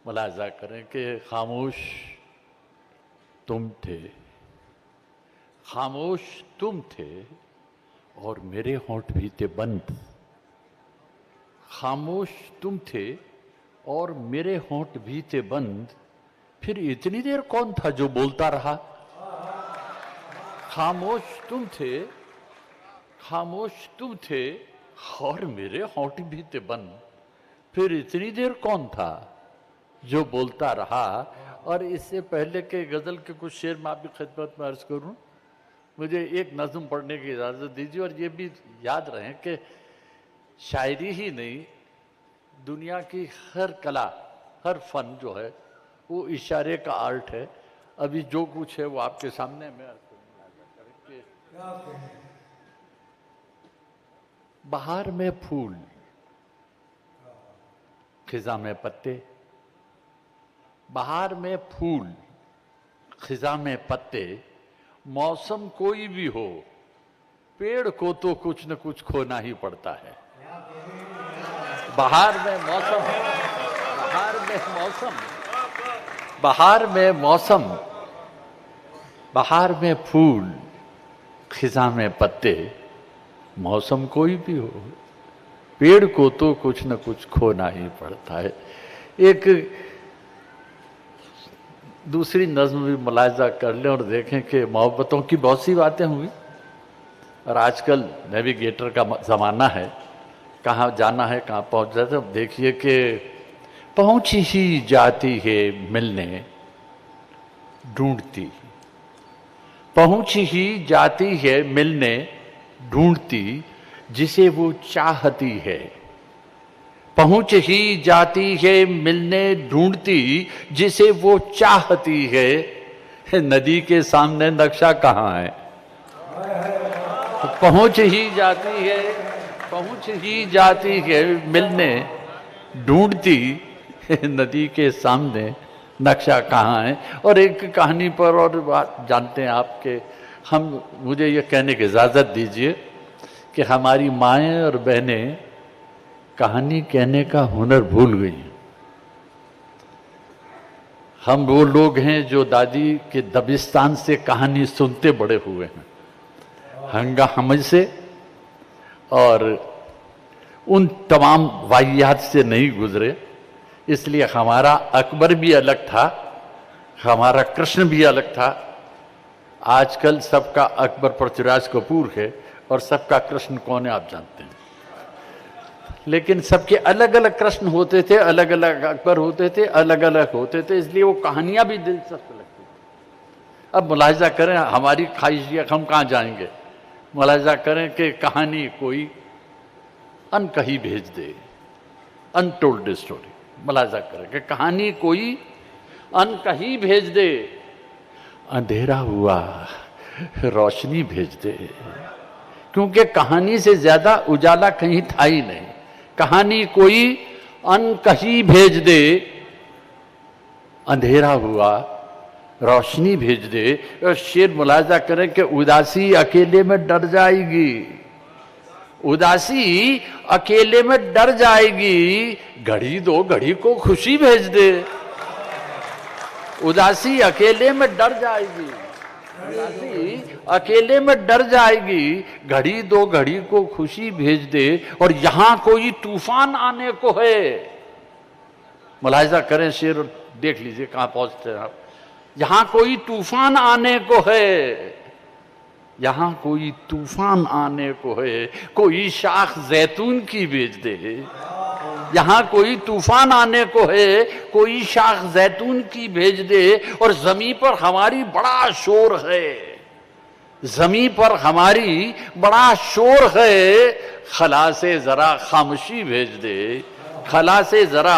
मुलाजा करें कि खामोश तुम थे, खामोश तुम थे और मेरे होंठ भी थे बंद। खामोश तुम थे और मेरे होंठ भी थे बंद, फिर इतनी देर कौन था जो बोलता रहा। खामोश तुम थे, खामोश तुम थे और मेरे होंठ भी थे बंद, फिर इतनी देर कौन था जो बोलता रहा। और इससे पहले के गजल के कुछ शेर मैं आपकी खिदमत में अर्ज करूं, मुझे एक नज़्म पढ़ने की इजाज़त दीजिए। और ये भी याद रहे कि शायरी ही नहीं, दुनिया की हर कला, हर फन जो है वो इशारे का आर्ट है। अभी जो कुछ है वो आपके सामने मैं बहार में फूल, खिजा में पत्ते, बहार में फूल खिजा में पत्ते, मौसम कोई भी हो पेड़ को तो कुछ न कुछ खोना ही पड़ता है। बहार में मौसम, बहार में मौसम, बहार में मौसम, बहार में फूल खिजा में पत्ते, मौसम कोई भी हो पेड़ को तो कुछ न कुछ खोना ही पड़ता है। एक दूसरी नज़्म भी मुलाहिजा कर लें और देखें कि मोहब्बतों की बहुत सी बातें हुई। और आजकल नेविगेटर का ज़माना है, कहाँ जाना है कहाँ पहुँच जाते। अब देखिए कि पहुँच ही जाती है मिलने ढूंढती, पहुँच ही जाती है मिलने ढूंढती, जिसे वो चाहती है। पहुँच ही जाती है मिलने ढूंढती, जिसे वो चाहती है। नदी के सामने नक्शा कहाँ है। पहुँच ही जाती है, पहुँच ही जाती है मिलने ढूंढती, नदी के सामने नक्शा कहाँ है। और एक कहानी पर और बात जानते हैं आपके, हम मुझे ये कहने की इजाज़त दीजिए कि हमारी माएँ और बहनें कहानी कहने का हुनर भूल गई। हम वो लोग हैं जो दादी के दबिस्तान से कहानी सुनते बड़े हुए हैं, हंगा हमज से, और उन तमाम वाहियात से नहीं गुजरे। इसलिए हमारा अकबर भी अलग था, हमारा कृष्ण भी अलग था। आजकल सबका अकबर पृथ्वीराज कपूर है और सबका कृष्ण कौन है आप जानते हैं। लेकिन सबके अलग अलग कृष्ण होते थे, अलग अलग अकबर होते थे, अलग अलग होते थे, इसलिए वो कहानियां भी दिलचस्प लगती थी। अब मुलाहिजा करें, हमारी ख्वाहिश ये, हम कहाँ जाएंगे। मुलाहिजा करें कि कहानी कोई अनकही भेज दे, अनटोल्ड स्टोरी। मुलाहिजा करें कि कहानी कोई अनकही भेज दे, अंधेरा हुआ रोशनी भेज दे। क्योंकि कहानी से ज्यादा उजाला कहीं था ही नहीं। कहानी कोई अनकही भेज दे, अंधेरा हुआ रोशनी भेज दे। और शेर मुलाहिजा करें कि उदासी अकेले में डर जाएगी, उदासी अकेले में डर जाएगी, घड़ी दो घड़ी को खुशी भेज दे। उदासी अकेले में डर जाएगी, उदासी अकेले में डर जाएगी, घड़ी दो घड़ी को खुशी भेज दे। और यहां कोई तूफान आने को है। मुलाहिजा करें शेर, देख लीजिए कहां पहुंचते हैं आप। यहां कोई तूफान आने को है, यहां कोई तूफान आने को है, कोई शाख जैतून की भेज दे। यहां कोई तूफान आने को है, कोई शाख जैतून की भेज दे। और जमीन पर हमारी बड़ा शोर है, जमीन पर हमारी बड़ा शोर है, खला से जरा खामोशी भेज दे, खला से जरा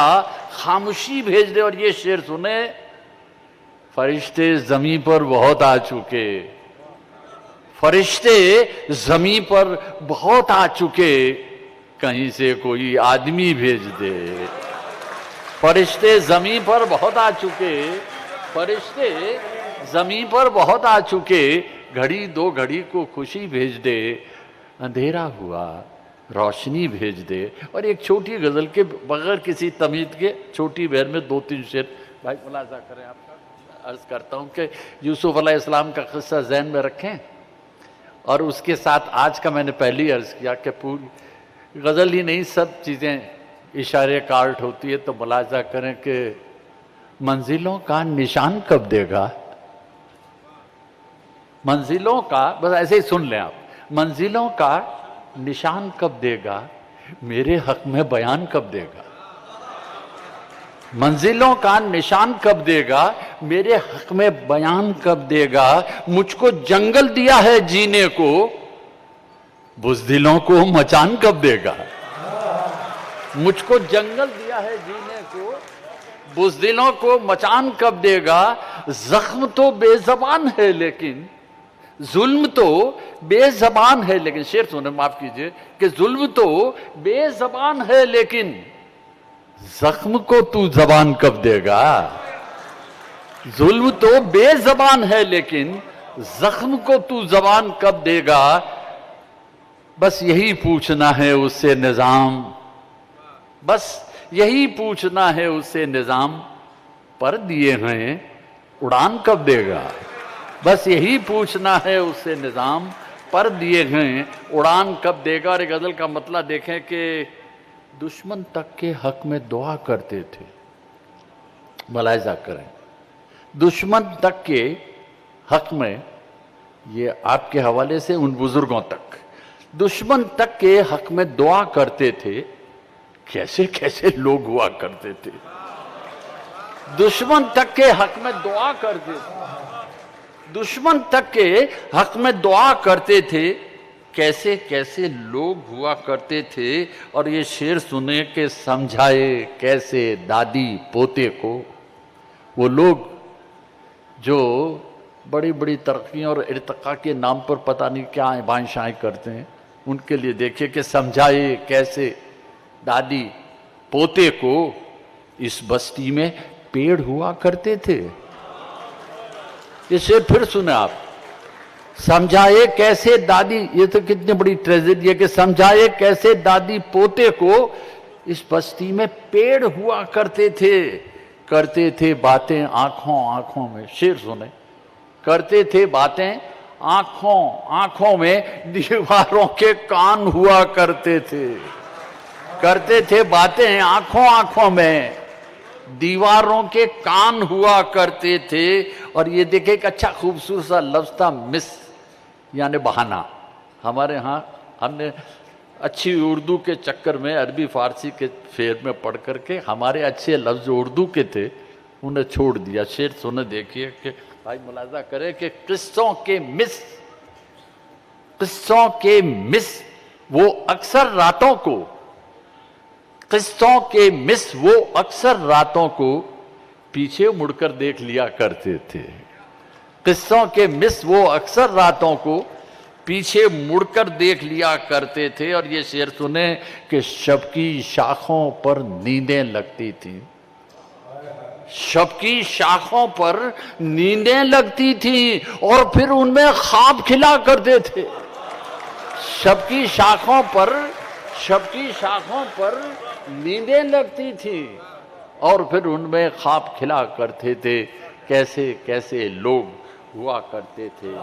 खामोशी भेज दे। और ये शेर सुने, फरिश्ते जमीन पर बहुत आ चुके, फरिश्ते जमीन पर बहुत आ चुके, कहीं से कोई आदमी भेज दे। फरिश्ते जमीन पर बहुत आ चुके, फरिश्ते जमीन पर बहुत आ चुके, घड़ी दो घड़ी को खुशी भेज दे। अंधेरा हुआ रोशनी भेज दे। और एक छोटी गज़ल के बगैर किसी तमीज़ के छोटी बहर में 2-3 शेर भाई मुलाजा करें। आपका अर्ज़ करता हूँ कि यूसुफ अलैहिस्सलाम का क़िस्सा ज़हन में रखें, और उसके साथ आज का मैंने पहले ही अर्ज़ किया कि पूरी गज़ल ही नहीं, सब चीज़ें इशारे कार्ट होती है। तो मुलाजा करें कि मंजिलों का निशान कब देगा, मंजिलों का, बस ऐसे ही सुन लें आप, मंजिलों का निशान कब देगा, मेरे हक में बयान कब देगा। मंजिलों का निशान कब देगा, मेरे हक में बयान कब देगा। मुझको जंगल दिया है जीने को, बुज़दिलों को मचान कब देगा। मुझको जंगल दिया है जीने को, बुज़दिलों को मचान कब देगा। जख्म तो बेज़बान है लेकिन, जुल्म तो बेज़बान है लेकिन, शेर सुने माफ कीजिए, कि जुल्म तो बेज़बान है लेकिन जख्म को तू जबान कब देगा। जुल्म तो बेज़बान है लेकिन जख्म को तू जबान कब देगा। बस यही पूछना है उससे निजाम, बस यही पूछना है उससे निजाम, पर दिए हैं उड़ान कब देगा। बस यही पूछना है उससे निजाम, पर दिए हैं उड़ान कब देगा। और गज़ल का मतलब देखें कि दुश्मन तक के हक में दुआ करते थे, मुलाहिज़ा करें, दुश्मन तक के हक में, ये आपके हवाले से उन बुजुर्गों तक, दुश्मन तक के हक में दुआ करते थे। कैसे कैसे लोग हुआ करते थे, दुश्मन तक के हक में दुआ करते थे, दुश्मन तक के हक में दुआ करते थे। कैसे कैसे लोग हुआ करते थे। और ये शेर सुने के समझाए कैसे दादी पोते को। वो लोग जो बड़ी बड़ी तरक्की और इर्तिका के नाम पर पता नहीं क्या बाएं करते हैं, उनके लिए देखिए कि समझाए कैसे दादी पोते को, इस बस्ती में पेड़ हुआ करते थे। ये शेर फिर सुने आप, समझाए कैसे दादी, ये तो कितनी बड़ी ट्रेजेडी है कि समझाए कैसे दादी पोते को, इस बस्ती में पेड़ हुआ करते थे बातें आंखों आंखों में। शेर सुने, करते थे बातें आंखों आंखों में, दीवारों के कान हुआ करते थे। करते थे बातें आंखों आंखों में, दीवारों के कान हुआ करते थे। और ये देखे एक अच्छा खूबसूरत सा लफ्ज था मिस, यानी बहाना। हमारे यहाँ हमने अच्छी उर्दू के चक्कर में अरबी फारसी के फेर में पढ़ करके हमारे अच्छे लफ्ज उर्दू के थे, उन्हें छोड़ दिया। शेर सुने देखिए कि भाई मुलाजा करे कि किस्सों के मिस, किस्सों के मिस वो अक्सर रातों को, किस्सों के मिस वो अक्सर रातों को पीछे मुड़कर देख लिया करते थे। किस्सों के मिस वो अक्सर रातों को पीछे मुड़कर देख लिया करते थे। और ये शेर सुने कि शब की शाखों पर नींदें लगती थी, शब की शाखों पर नींदें लगती थी और फिर उनमें ख्वाब खिला करते थे। शब की शाखों पर, शब की शाखों पर नींदें लगती थी और फिर उनमें ख्वाब खिला करते थे। कैसे कैसे लोग हुआ करते थे।